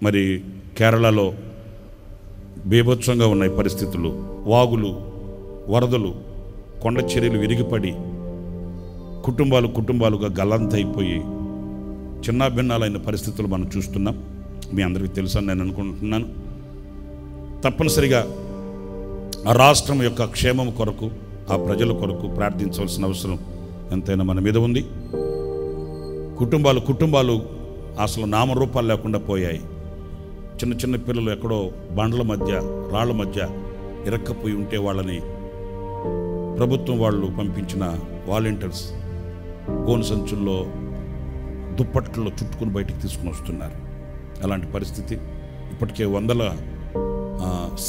మరి కేరళలో బీభత్సంగా ఉన్నాయి పరిస్థితులు. వాగులు, వరదలు, కొండ చర్యలు విరిగిపడి కుటుంబాలుగా గల్లంతైపోయి చిన్నాభిన్నాలైన పరిస్థితులు మనం చూస్తున్నాం. మీ అందరికీ తెలుసని నేను అనుకుంటున్నాను. తప్పనిసరిగా ఆ రాష్ట్రం యొక్క క్షేమం కొరకు, ఆ ప్రజల కొరకు ప్రార్థించవలసిన అవసరం ఎంతైనా మన మీద ఉంది. కుటుంబాలు అసలు నామరూపాలు లేకుండా పోయాయి. చిన్న చిన్న పిల్లలు ఎక్కడో బండ్ల మధ్య, రాళ్ల మధ్య ఇరక్కపోయి ఉంటే వాళ్ళని ప్రభుత్వం వాళ్ళు పంపించిన వాలంటీర్స్ గోను సంచుల్లో, దుప్పట్లో చుట్టుకుని బయటికి తీసుకుని వస్తున్నారు. అలాంటి పరిస్థితి. ఇప్పటికే వందల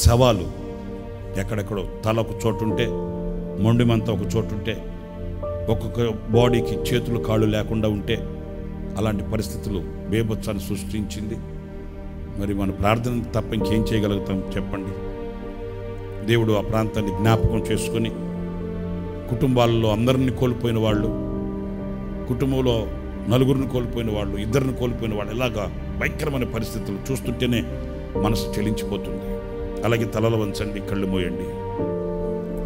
శవాలు ఎక్కడెక్కడో, తల ఒక చోటుంటే, మొండిమంతా ఒక చోటుంటే, ఒక్కొక్క బాడీకి చేతులు కాళ్ళు లేకుండా ఉంటే, అలాంటి పరిస్థితులు బేభత్సాన్ని సృష్టించింది. మరి మన ప్రార్థన తప్ప ఇంకేం చేయగలుగుతాం చెప్పండి? దేవుడు ఆ ప్రాంతాన్ని జ్ఞాపకం చేసుకొని కుటుంబాల్లో అందరిని కోల్పోయిన వాళ్ళు, కుటుంబంలో నలుగురిని కోల్పోయిన వాళ్ళు, ఇద్దరిని కోల్పోయిన వాళ్ళు, ఇలాగా భయంకరమైన పరిస్థితులు చూస్తుంటేనే మనసు చెలించిపోతుంది. అలాగే తలలు వంచండి, కళ్ళు మోయండి.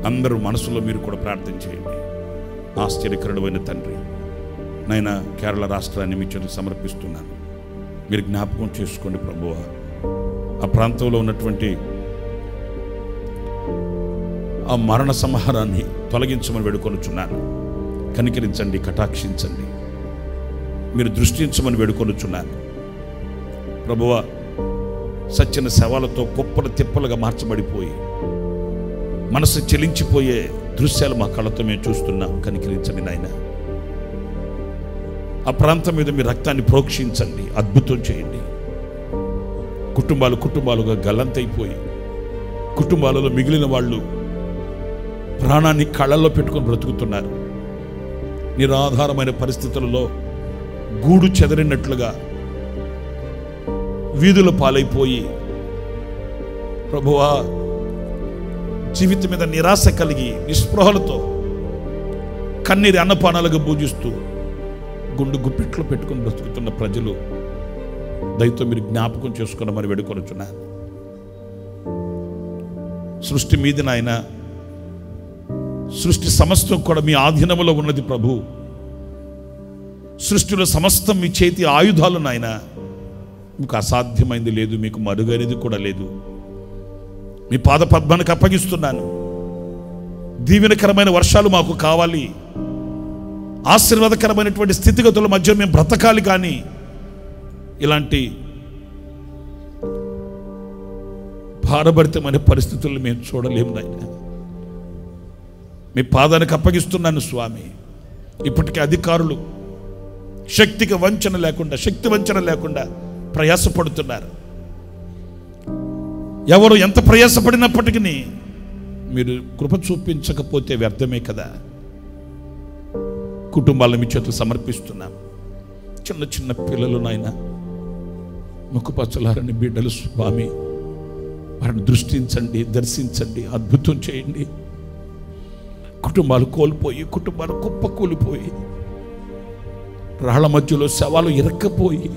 అందరూ మనసులో మీరు కూడా ప్రార్థన చేయండి. ఆశ్చర్యకరుడైన తండ్రి, నైనా కేరళ రాష్ట్రాన్ని మీ చేతులకు సమర్పిస్తున్నాను. మీరు జ్ఞాపకం చేసుకోండి ప్రభువా. ఆ ప్రాంతంలో ఉన్నటువంటి ఆ మరణ సంహారాన్ని తొలగించమని వేడుకొనుచున్నాను. కనికరించండి, కటాక్షించండి, మీరు దృష్టించమని వేడుకొనుచున్నాను ప్రభువా. సచ్చిన శవాలతో కుప్పలు తిప్పలుగా మార్చబడిపోయి మనసు చెలించిపోయే దృశ్యాలు మా కళ్ళతో మేము చూస్తున్నాం. కనికరించండి నాయన. ఆ ప్రాంతం మీద మీ రక్తాన్ని ప్రోక్షించండి, అద్భుతం చేయండి. కుటుంబాలుగా గల్లంతైపోయి కుటుంబాలలో మిగిలిన వాళ్ళు ప్రాణాన్ని కళ్ళల్లో పెట్టుకొని బ్రతుకుతున్నారు. నిరాధారమైన పరిస్థితులలో గూడు చెదరినట్లుగా వీధుల పాలైపోయి ప్రభువా, జీవితం మీద నిరాశ కలిగి నిస్పృహలతో కన్నీరి అన్నపానాలుగా పూజిస్తూ గుండు గుప్పిట్లో పెట్టుకుని బ్రతుకుతున్న ప్రజలు దయతో మీరు జ్ఞాపకం చేసుకున్నామని వేడుకొనుచున్నాను. సృష్టి మీద నాయన, సృష్టి సమస్తం కూడా మీ ఆధీనంలో ఉన్నది ప్రభు. సృష్టిలో సమస్తం మీ చేతి ఆయుధాలు నాయన. మీకు అసాధ్యమైంది లేదు, మీకు మరుగైనది కూడా లేదు. మీ పాద పద్మానికి అప్పగిస్తున్నాను. దీవెనకరమైన వర్షాలు మాకు కావాలి. ఆశీర్వాదకరమైనటువంటి స్థితిగతుల మధ్య మేము బ్రతకాలి. కానీ ఇలాంటి భారభరితమైన పరిస్థితులను మేము చూడలేము నాయన. మీ పాదానికి అప్పగిస్తున్నాను స్వామి. ఇప్పటికే అధికారులు శక్తి వంచన లేకుండా ప్రయాసపడుతున్నారు. ఎవరు ఎంత ప్రయాసపడినప్పటికీ మీరు కృప చూపించకపోతే వ్యర్థమే కదా. కుటుంబాలను మీ చేతులకు సమర్పిస్తున్నాం. చిన్న చిన్న పిల్లలు నాయన, ముక్కుపచ్చలారని బిడ్డలు స్వామి, వారిని దృష్టించండి, దర్శించండి, అద్భుతం చేయండి. కుటుంబాలు కోల్పోయి, కుటుంబాలు కుప్పకూలిపోయి, రాళ్ల మధ్యలో శవాలు ఇరక్కపోయి,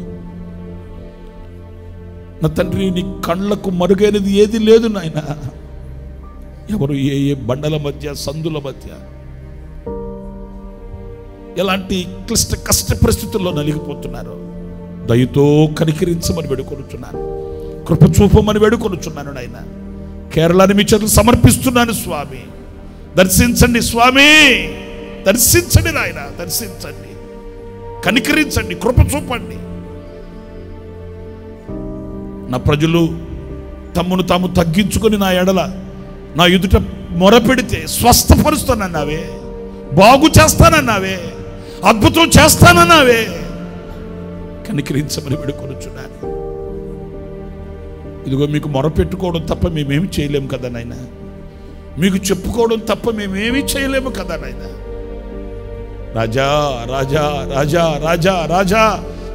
నా తండ్రి నీ కళ్ళకు మరుగైనది ఏది లేదు నాయన. ఎవరు ఏ బండల మధ్య, సందుల మధ్య, ఎలాంటి కష్ట పరిస్థితుల్లో నలిగిపోతున్నారు. దయతో కనికరించమని వేడుకొనుచున్నాను. కృప చూపమని వేడుకొనుచున్నాను నాయన. కేరళని మీ చేతులకు సమర్పిస్తున్నాను స్వామి. దర్శించండి స్వామి, దర్శించండి నాయన, దర్శించండి, కనికరించండి, కృప చూపండి. నా ప్రజలు తమ్మును తాము తగ్గించుకొని నా ఎడల, నా ఎదుట మొరపెడితే స్వస్థపరుస్తానన్నావే, బాగు చేస్తానన్నావే, అద్భుతం చేస్తానన్నావే. కనికరించమని వేడుకొనుచున్నాను. ఇదిగో మీకు మొరపెట్టుకోవడం తప్ప మేమేమి చేయలేము కదా నాయన. మీకు చెప్పుకోవడం తప్ప మేమేమీ చేయలేము కదా నాయన. రాజా రాజా రాజా రాజా రాజా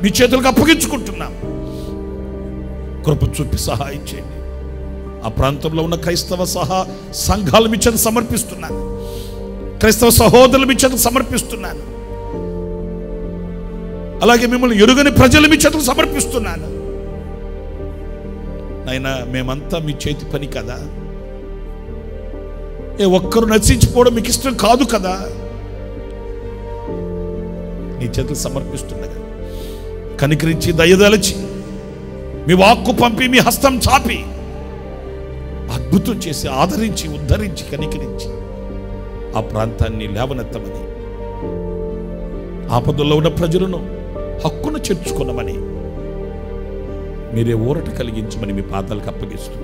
మీ చేతులకు అప్పగించుకుంటున్నాం. కృప చూపి సహాయం చేయండి. ఆ ప్రాంతంలో ఉన్న క్రైస్తవ సంఘాలు మీ చేతులకు సమర్పిస్తున్నాను. క్రైస్తవ సహోదరులు మీ చేతులకు సమర్పిస్తున్నాను. అలాగే మిమ్మల్ని ఎరుగని ప్రజలు మీ చేతులకు సమర్పిస్తున్నాను. అయినా మేమంతా మీ చేతి పని కదా, ఏ ఒక్కరు నశించిపోవడం మీకు ఇష్టం కాదు కదా. నీ చేతులు సమర్పిస్తుండగా కనికరించి దయదలచి మీ వాక్కు పంపి మీ హస్తం చాపి అద్భుతం చేసి ఆదరించి ఉద్ధరించి కనికరించి ఆ ప్రాంతాన్ని లేవనెత్తమని, ఆపదల్లో ఉన్న ప్రజలను హక్కును చేర్చుకున్నామని మీరే ఊరట కలిగించమని మీ పాదాలకు అప్పగిస్తూ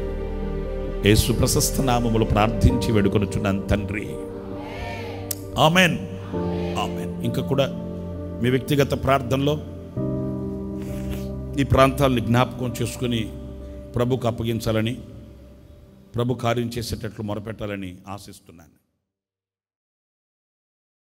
యేసు ప్రశస్త నామములు ప్రార్థించి వేడుకొనుచున్నాను తండ్రి. Amen, amen. ఇంకా కూడా మీ వ్యక్తిగత ప్రార్థనలో ఈ ప్రాంతాలని జ్ఞాపకం చేసుకుని ప్రభుకు అప్పగించాలని, ప్రభు కార్యం చేసేటట్లు మొరపెట్టాలని ఆశిస్తున్నాను.